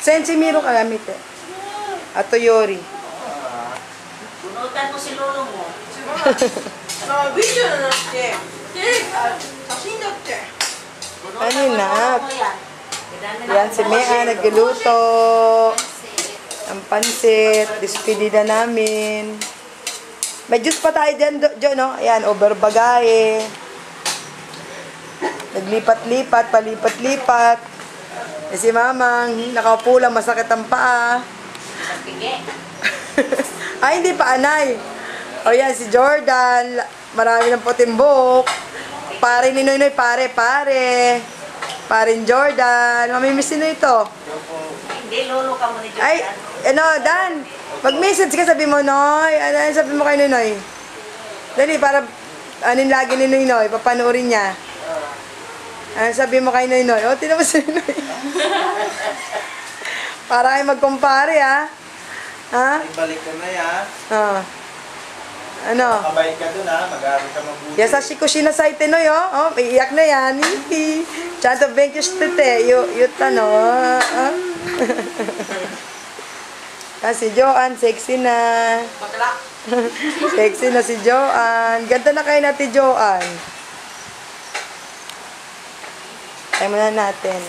Sensimiro ka gamit eh. Ato Yori. Bunutan mo si lolo mo. Video na natin. Sasin natin. Ano na? Yan. Yan si Mea nagluluto. Ang pansit. Despedida namin. May juice pa tayo dyan, Jo, no? Ayan, overbagaye. Naglipat-lipat, palipat-lipat. Eh, si Mamang, nakaupo lang, masakit ang paa. Ay, hindi pa, anay. O yan, si Jordan. Marami ng puting buhok. Pare ni Noynoy, pare. Parin Jordan. Mamimiss ni ito. Hindi, lolo ka mo ni Jordan. Ay, ano, Dan. Mag-message ka, sabi mo, Noy. Ano sabi mo kay Noynoy? Dali, para anin lagi ni Noynoy, papanoorin niya. Ano sabi mo kay Noynoy? O, tinan mo si Noynoy. Para kayo magkumpare, ha? Ha? Ibalik ko na yan. Ano? Mabait ka dun ha, mag-aaral ka mabuti. Yasashi ko sinasaite no yo. Oh, iiyak na yan. Chanto benkyos tete. Yuta no. Si Joanne, sexy na. Sexy na si Joanne. Ganda na kayo natin, Joanne. Tayo muna natin.